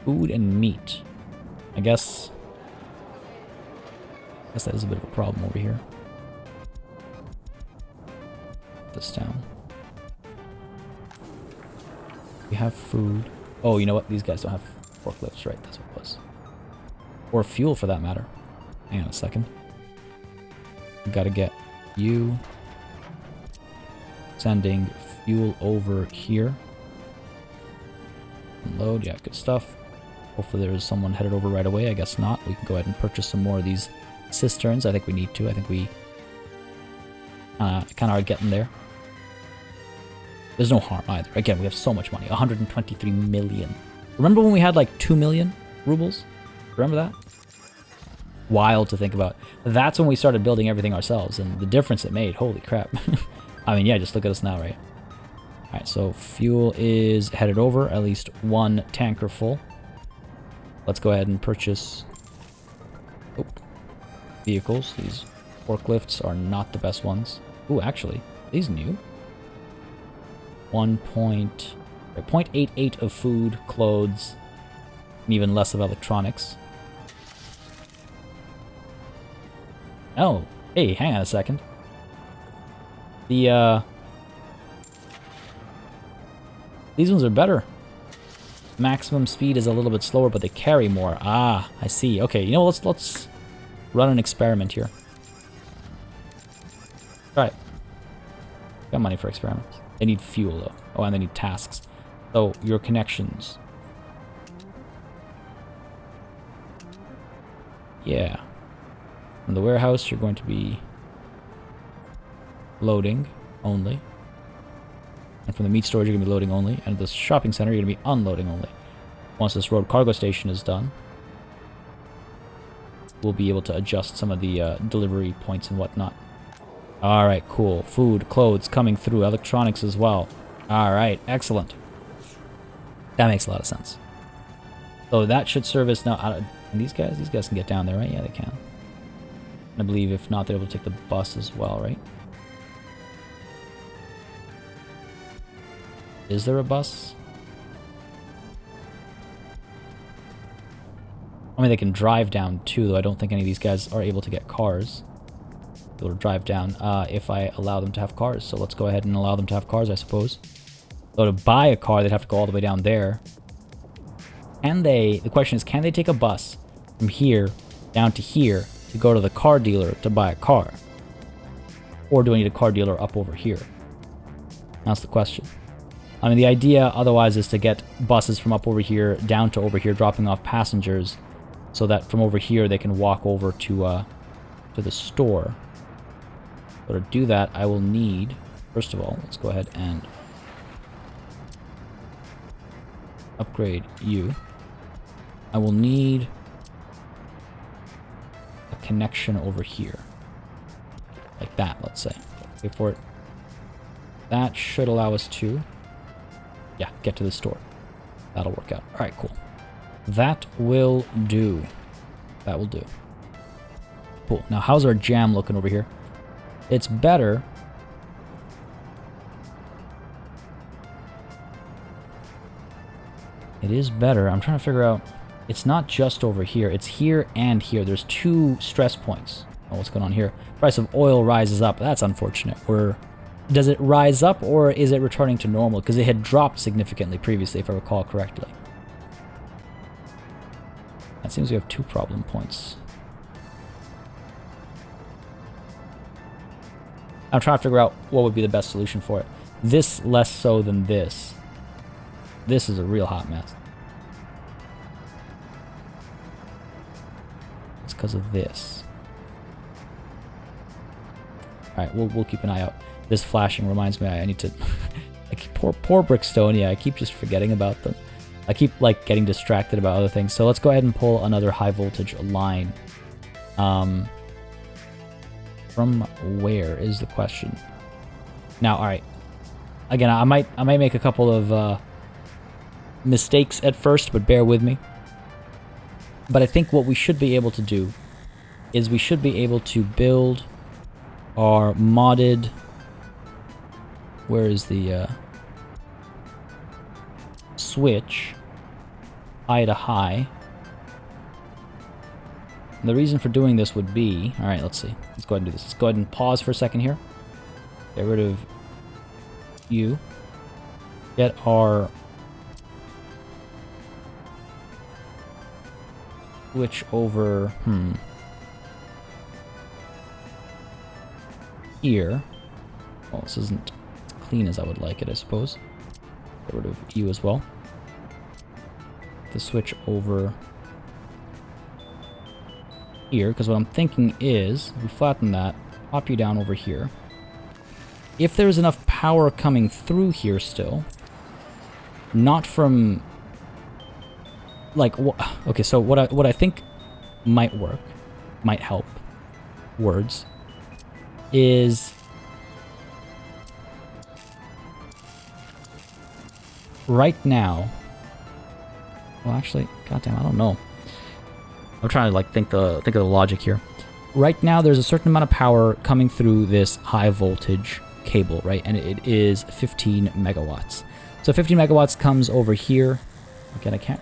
food and meat. I guess that is a bit of a problem over here. Put this down. We have food. Oh, you know what? These guys don't have forklifts, right? That's what it was. Or fuel, for that matter. Hang on a second. We gotta get you. Sending fuel over here. Load, yeah, good stuff. Hopefully there is someone headed over right away. I guess not. We can go ahead and purchase some more of these cisterns. I think we need to. I think we kind of are getting there. There's no harm either. Again, we have so much money. 123 million. Remember when we had like 2 million rubles? Remember that? Wild to think about. That's when we started building everything ourselves, and the difference it made. Holy crap. I mean, yeah, just look at us now, right? Alright, so fuel is headed over. At least 1 tanker full. Let's go ahead and purchase vehicles. These forklifts are not the best ones. Ooh, actually, are these new? 0.88 of food, clothes, and even less of electronics. Oh, hey, hang on a second. These ones are better. Maximum speed is a little bit slower, but they carry more. Ah, I see. Okay, you know, let's run an experiment here. Right. Got money for experiments. They need fuel though. Oh, and they need tasks. So your connections. Yeah. From the warehouse, you're going to be loading only. And from the meat storage, you're going to be loading only. And at the shopping center, you're going to be unloading only. Once this road cargo station is done, we'll be able to adjust some of the delivery points and whatnot. Alright, cool. Food, clothes coming through. Electronics as well. Alright, excellent. That makes a lot of sense. So that should serve us now. And these guys can get down there, right? Yeah, they can. I believe if not, they're able to take the bus as well, right? Is there a bus? I mean, they can drive down too, though I don't think any of these guys are able to get cars. Able to drive down if I allow them to have cars. So let's go ahead and allow them to have cars, I suppose. So to buy a car, they'd have to go all the way down there. The question is, can they take a bus from here down to here to go to the car dealer to buy a car? Or do I need a car dealer up over here? That's the question. I mean, the idea otherwise is to get buses from up over here down to over here, dropping off passengers, so that from over here they can walk over to the store. So to do that, I will need, first of all, let's go ahead and upgrade you. I will need a connection over here. Like that, let's say. Wait for it. That should allow us to, yeah, get to the store. That'll work out. Alright, cool. That will do. That will do. Cool. Now, how's our jam looking over here? It's better. It is better. I'm trying to figure out. It's not just over here. It's here and here. There's 2 stress points. Oh, what's going on here? Price of oil rises up. That's unfortunate. Does it rise up, or is it returning to normal? Because it had dropped significantly previously, if I recall correctly. That seems we have 2 problem points. I'm trying to figure out what would be the best solution for it. This less so than this. This is a real hot mess. It's because of this. Alright, we'll keep an eye out. This flashing reminds me I need to... poor Brickstonia, I keep just forgetting about them. I keep, like, getting distracted about other things. So let's go ahead and pull another high voltage line. From where is the question? Now, alright. Again, I might make a couple of mistakes at first, but bear with me. But I think what we should be able to do is we should be able to build our modded... Where is the switch high to high? And the reason for doing this would be... Alright, let's see. Let's go ahead and do this. Let's go ahead and pause for a second here. Get rid of you. Get our switch over... Here. Well, this isn't as clean as I would like it, I suppose. Get rid of you as well. The switch over here, because what I'm thinking is, we flatten that, pop you down over here. If there's enough power coming through here still, not from, like, okay, so what I think might work, might help, words, is right now, well, actually, goddamn, I don't know. I'm trying to, like, think of the logic here. Right now, there's a certain amount of power coming through this high voltage cable, right? And it is 15 megawatts. So 15 megawatts comes over here. Again, I can't.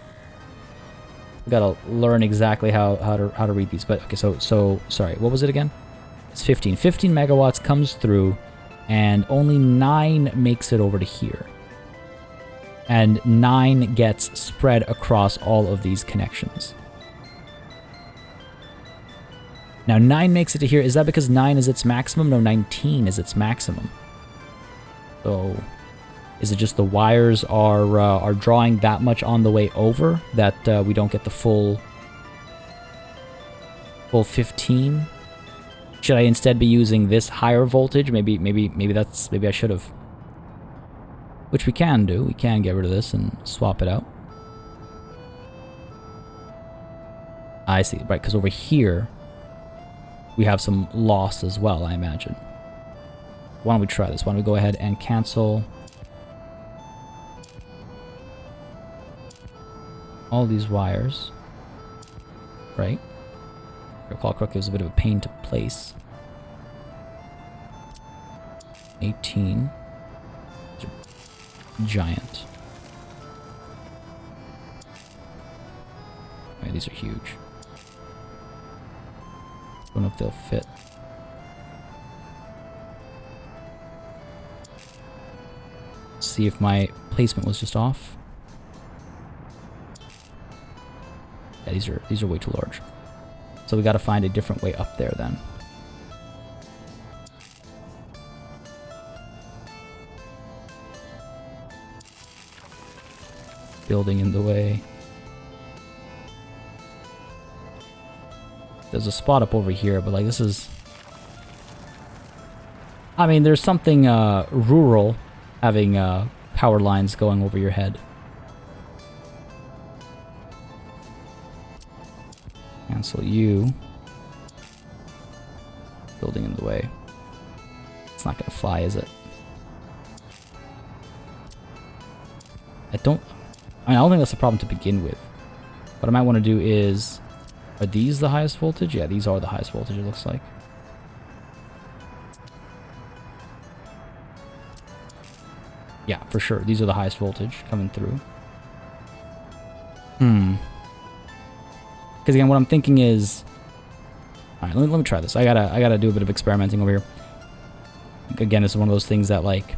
We gotta learn exactly how to read these. But okay, so sorry, what was it again? It's 15. 15 megawatts comes through, and only 9 makes it over to here. And 9 gets spread across all of these connections. Now 9 makes it to here. Is that because 9 is its maximum? No, 19 is its maximum. So, is it just the wires are drawing that much on the way over that we don't get the full 15? Should I instead be using this higher voltage? Maybe I should have. Which we can do. We can get rid of this and swap it out. I see, right, because over here we have some loss as well, I imagine. Why don't we try this? Why don't we go ahead and cancel all these wires, right? If I recall correctly, it was a bit of a pain to place. 18. Giant. Alright, these are huge. Don't know if they'll fit. See if my placement was just off. Yeah, these are way too large. So we got to find a different way up there then. Building in the way. There's a spot up over here, but like this is... I mean, there's something rural having power lines going over your head. Cancel you. Building in the way. It's not gonna fly, is it? I don't think that's a problem to begin with. What I might want to do is... Are these the highest voltage? Yeah, these are the highest voltage, it looks like. Yeah, for sure. These are the highest voltage coming through. Because again, what I'm thinking is... Alright, let me try this. I gotta do a bit of experimenting over here. Again, this is one of those things that, like...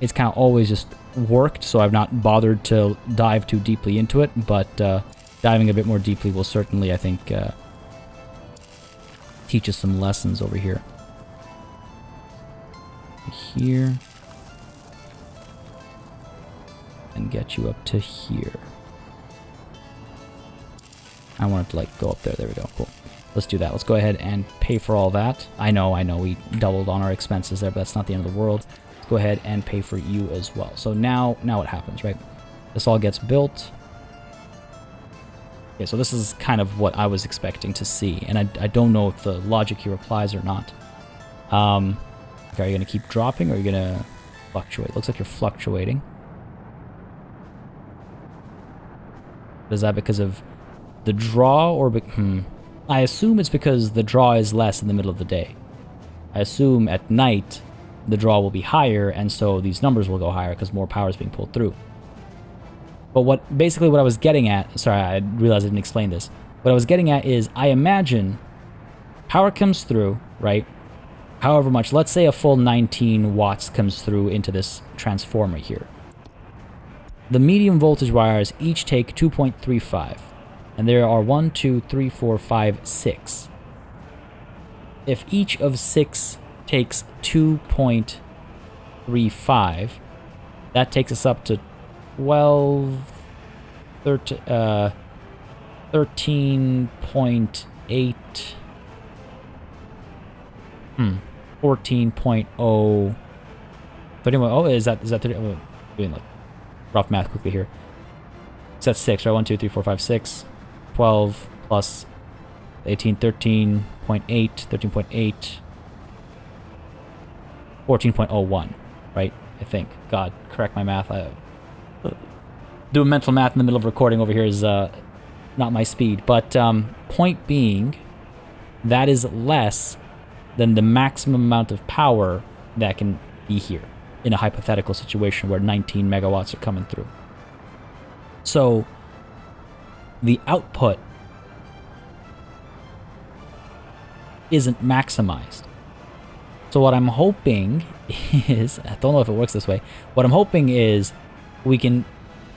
It's kind of always just worked, so I've not bothered to dive too deeply into it, but diving a bit more deeply will certainly, I think, teach us some lessons over here. Here. And get you up to here. I want it to, like, go up there. There we go. Cool. Let's do that. Let's go ahead and pay for all that. I know, we doubled on our expenses there, but that's not the end of the world. Go ahead and pay for you as well. So now what happens, right? This all gets built. Okay, so this is kind of what I was expecting to see, and I don't know if the logic here applies or not. Okay, are you gonna keep dropping or are you gonna fluctuate? Looks like you're fluctuating. Is that because of the draw or I assume it's because the draw is less in the middle of the day. I assume at night the draw will be higher, and so these numbers will go higher because more power is being pulled through. But basically what I was getting at, sorry, I realized I didn't explain this. What I was getting at is, I imagine power comes through, right? However much, let's say a full 19 watts comes through into this transformer here. The medium voltage wires each take 2.35, and there are 1, 2, 3, 4, 5, 6. If each of 6 takes 2.35, that takes us up to 12, 13.8, 14.0, 13.0, is that 30, I'm doing like rough math quickly here. So that's 6, right? 1, 2, 3, 4, 5, 6, 12 plus 18, 13.8, 13.8, 14.01, right? I think. God, correct my math. Doing mental math in the middle of recording over here is not my speed. But point being, that is less than the maximum amount of power that can be here in a hypothetical situation where 19 megawatts are coming through. So the output isn't maximized. So what I'm hoping is, I don't know if it works this way, what I'm hoping is we can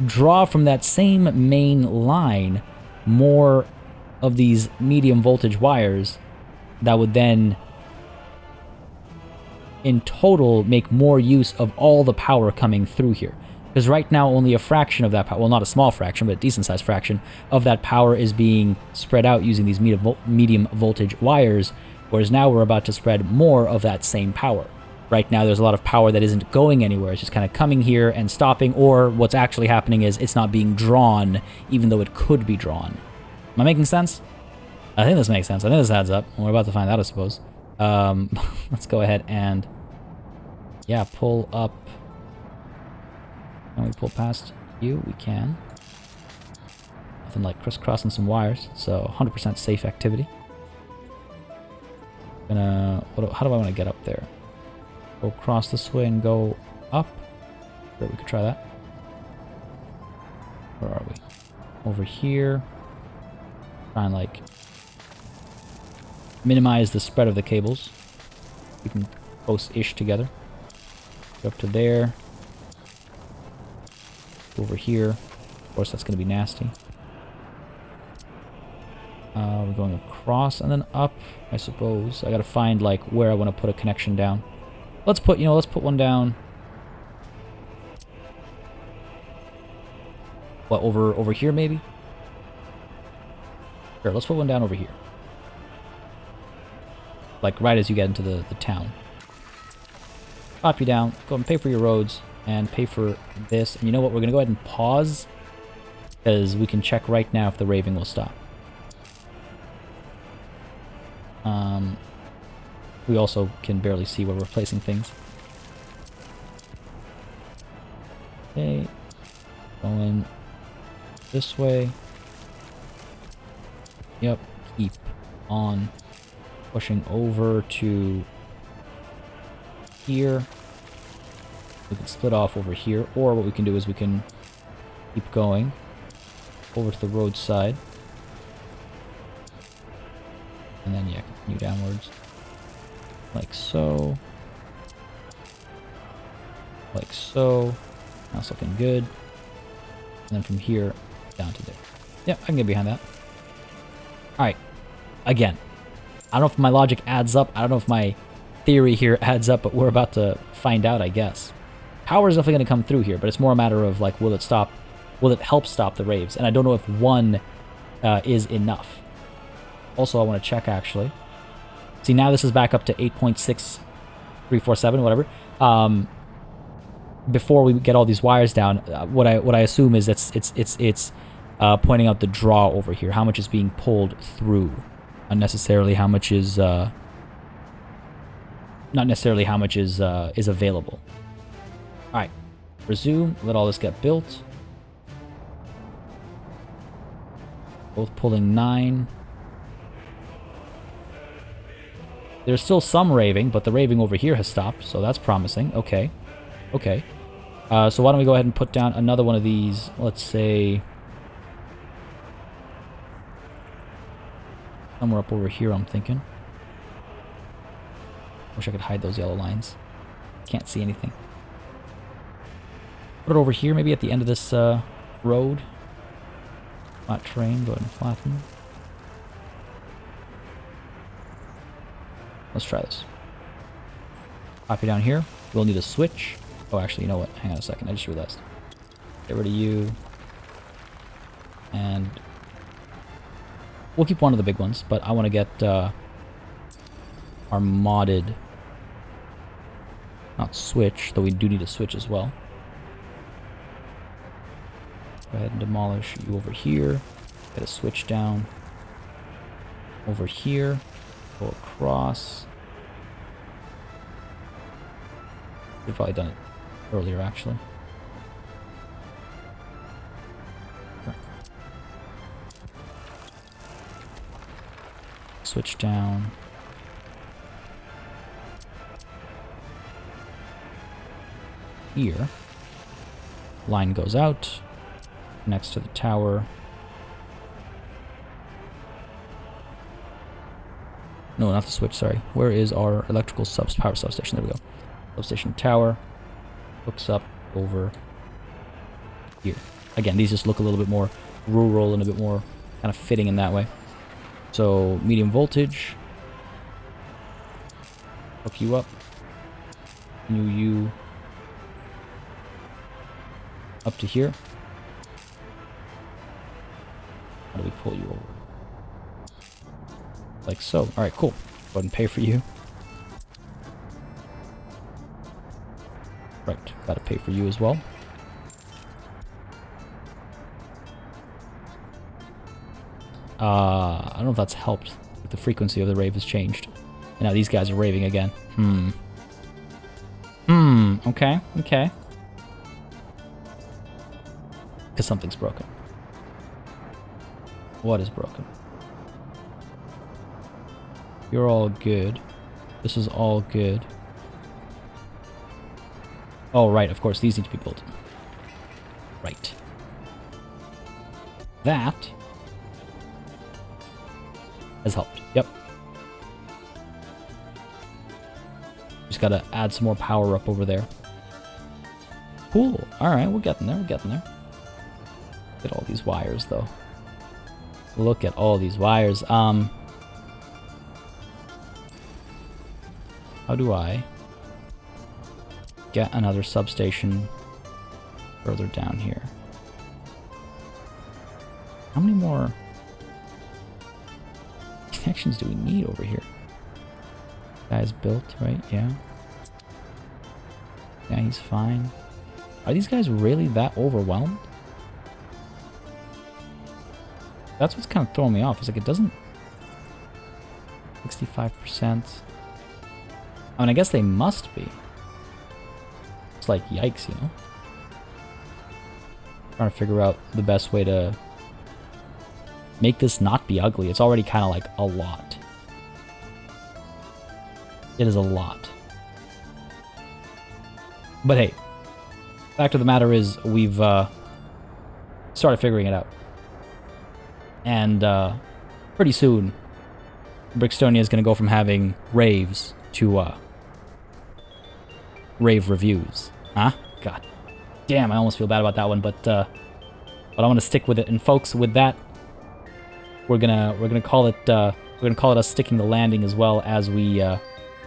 draw from that same main line more of these medium voltage wires that would then in total make more use of all the power coming through here. Because right now only a fraction of that power, well, not a small fraction, but a decent sized fraction of that power is being spread out using these medium voltage wires, whereas now we're about to spread more of that same power. Right now there's a lot of power that isn't going anywhere, it's just kind of coming here and stopping, or what's actually happening is it's not being drawn even though it could be drawn. Am I making sense? I think this makes sense. I think this adds up. We're about to find out, I suppose. Let's go ahead and, yeah, pull up. Can we pull past you? We can. Nothing like crisscrossing some wires, so 100% safe activity. How do I want to get up there? Go across this way and go up? Sure, we could try that. Where are we? Over here. Try and like minimize the spread of the cables. We can close-ish together. Go up to there. Over here. Of course, that's going to be nasty. We're going across and then up, I suppose. I got to find, like, where I want to put a connection down. Let's put, you know, let's put one down. What, over here, maybe? Sure, let's put one down over here. Like, right as you get into the town. Pop you down, go and pay for your roads, and pay for this. And you know what, we're going to go ahead and pause, because we can check right now if the raving will stop. We also can barely see where we're placing things. Okay, going this way. Yep, keep on pushing over to here. We can split off over here, or what we can do is we can keep going over to the roadside. And then, yeah, continue downwards. Like so. Like so. That's looking good. And then from here, down to there. Yeah, I can get behind that. Alright. Again. I don't know if my logic adds up. I don't know if my theory here adds up, but we're about to find out, I guess. Power is definitely going to come through here, but it's more a matter of, like, will it stop? Will it help stop the raves? And I don't know if one is enough. Also, I want to check, actually. See, now this is back up to 8.6347, whatever. Before we get all these wires down, what I assume is it's pointing out the draw over here. How much is being pulled through? Unnecessarily, how much is... not necessarily how much is available. Alright. Resume. Let all this get built. Both pulling 9. There's still some raving, but the raving over here has stopped, so that's promising. Okay. Okay. So why don't we go ahead and put down another one of these, let's say... somewhere up over here, I'm thinking. Wish I could hide those yellow lines. Can't see anything. Put it over here, maybe at the end of this road. Flat terrain, go ahead and flatten. Let's try this. Pop you down here. We'll need a switch. Oh, actually, you know what? Hang on a second. I just realized. Get rid of you. And we'll keep one of the big ones, but I want to get our modded, not switch, though we do need a switch as well. Go ahead and demolish you over here. Get a switch down over here. Go across. We've probably done it earlier, actually. Right. Switch down. Here. Line goes out. Next to the tower. No, not the switch, sorry. Where is our electrical power substation? There we go. Substation tower. Hooks up over here. Again, these just look a little bit more rural and a bit more kind of fitting in that way. So, medium voltage. Hook you up. You up to here. How do we pull you over? Like so. Alright, cool. Go ahead and pay for you. Right, gotta pay for you as well. I don't know if that's helped. The frequency of the rave has changed. And now these guys are raving again. Okay, okay. Because something's broken. What is broken? You're all good. This is all good. Oh, right, of course, these need to be built. Right. That has helped. Yep. Just gotta add some more power up over there. Cool. Alright, we're getting there, we're getting there. Look at all these wires, though. Look at all these wires. How do I get another substation further down here? How many more connections do we need over here? Guy's built, right? Yeah. Yeah, he's fine. Are these guys really that overwhelmed? That's what's kind of throwing me off. It's like it doesn't... 65%. I mean, I guess they must be. It's like, yikes, you know? Trying to figure out the best way to make this not be ugly. It's already kind of like a lot. It is a lot. But hey, fact of the matter is we've started figuring it out. And pretty soon, Brixtonia is going to go from having raves to rave reviews. Huh? God damn, I almost feel bad about that one, but I want to stick with it. And folks, with that, we're gonna call it us sticking the landing as well as we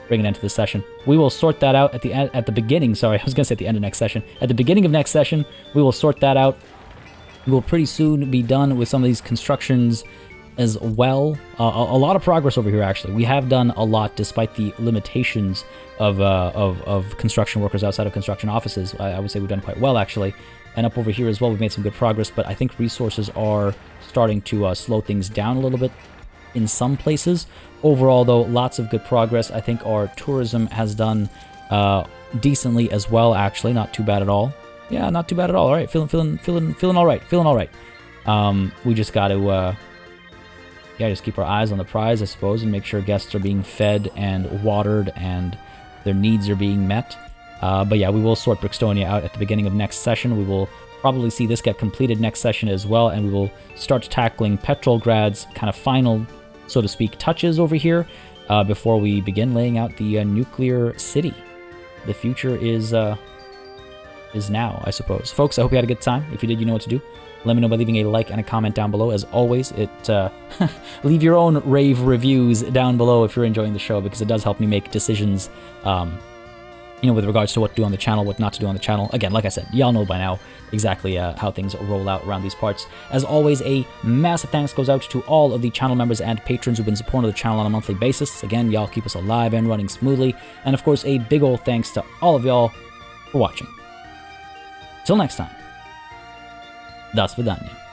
bring it into the session. We will sort that out at the beginning. Sorry, I was gonna say at the end of next session. At the beginning of next session, we will sort that out. We will pretty soon be done with some of these constructions as well. A lot of progress over here, actually. We have done a lot despite the limitations of construction workers outside of construction offices. I would say we've done quite well, actually. And up over here as well, we've made some good progress, but I think resources are starting to slow things down a little bit in some places. Overall, though, lots of good progress. I think our tourism has done decently as well, actually. Not too bad at all. Yeah, not too bad at all. All right, feeling all right. Feeling all right. We just got to, yeah, just keep our eyes on the prize, I suppose, and make sure guests are being fed and watered and their needs are being met. But yeah, we will sort Brixtonia out at the beginning of next session. We will probably see this get completed next session as well, and we will start tackling Petrolgrad's kind of final, so to speak, touches over here before we begin laying out the nuclear city. The future is now, I suppose. Folks, I hope you had a good time. If you did, you know what to do. Let me know by leaving a like and a comment down below. As always, leave your own rave reviews down below if you're enjoying the show, because it does help me make decisions, you know, with regards to what to do on the channel, what not to do on the channel. Again, like I said, y'all know by now exactly how things roll out around these parts. As always, a massive thanks goes out to all of the channel members and patrons who've been supporting the channel on a monthly basis. Again, y'all keep us alive and running smoothly. And of course, a big old thanks to all of y'all for watching. Till next time. До свидания.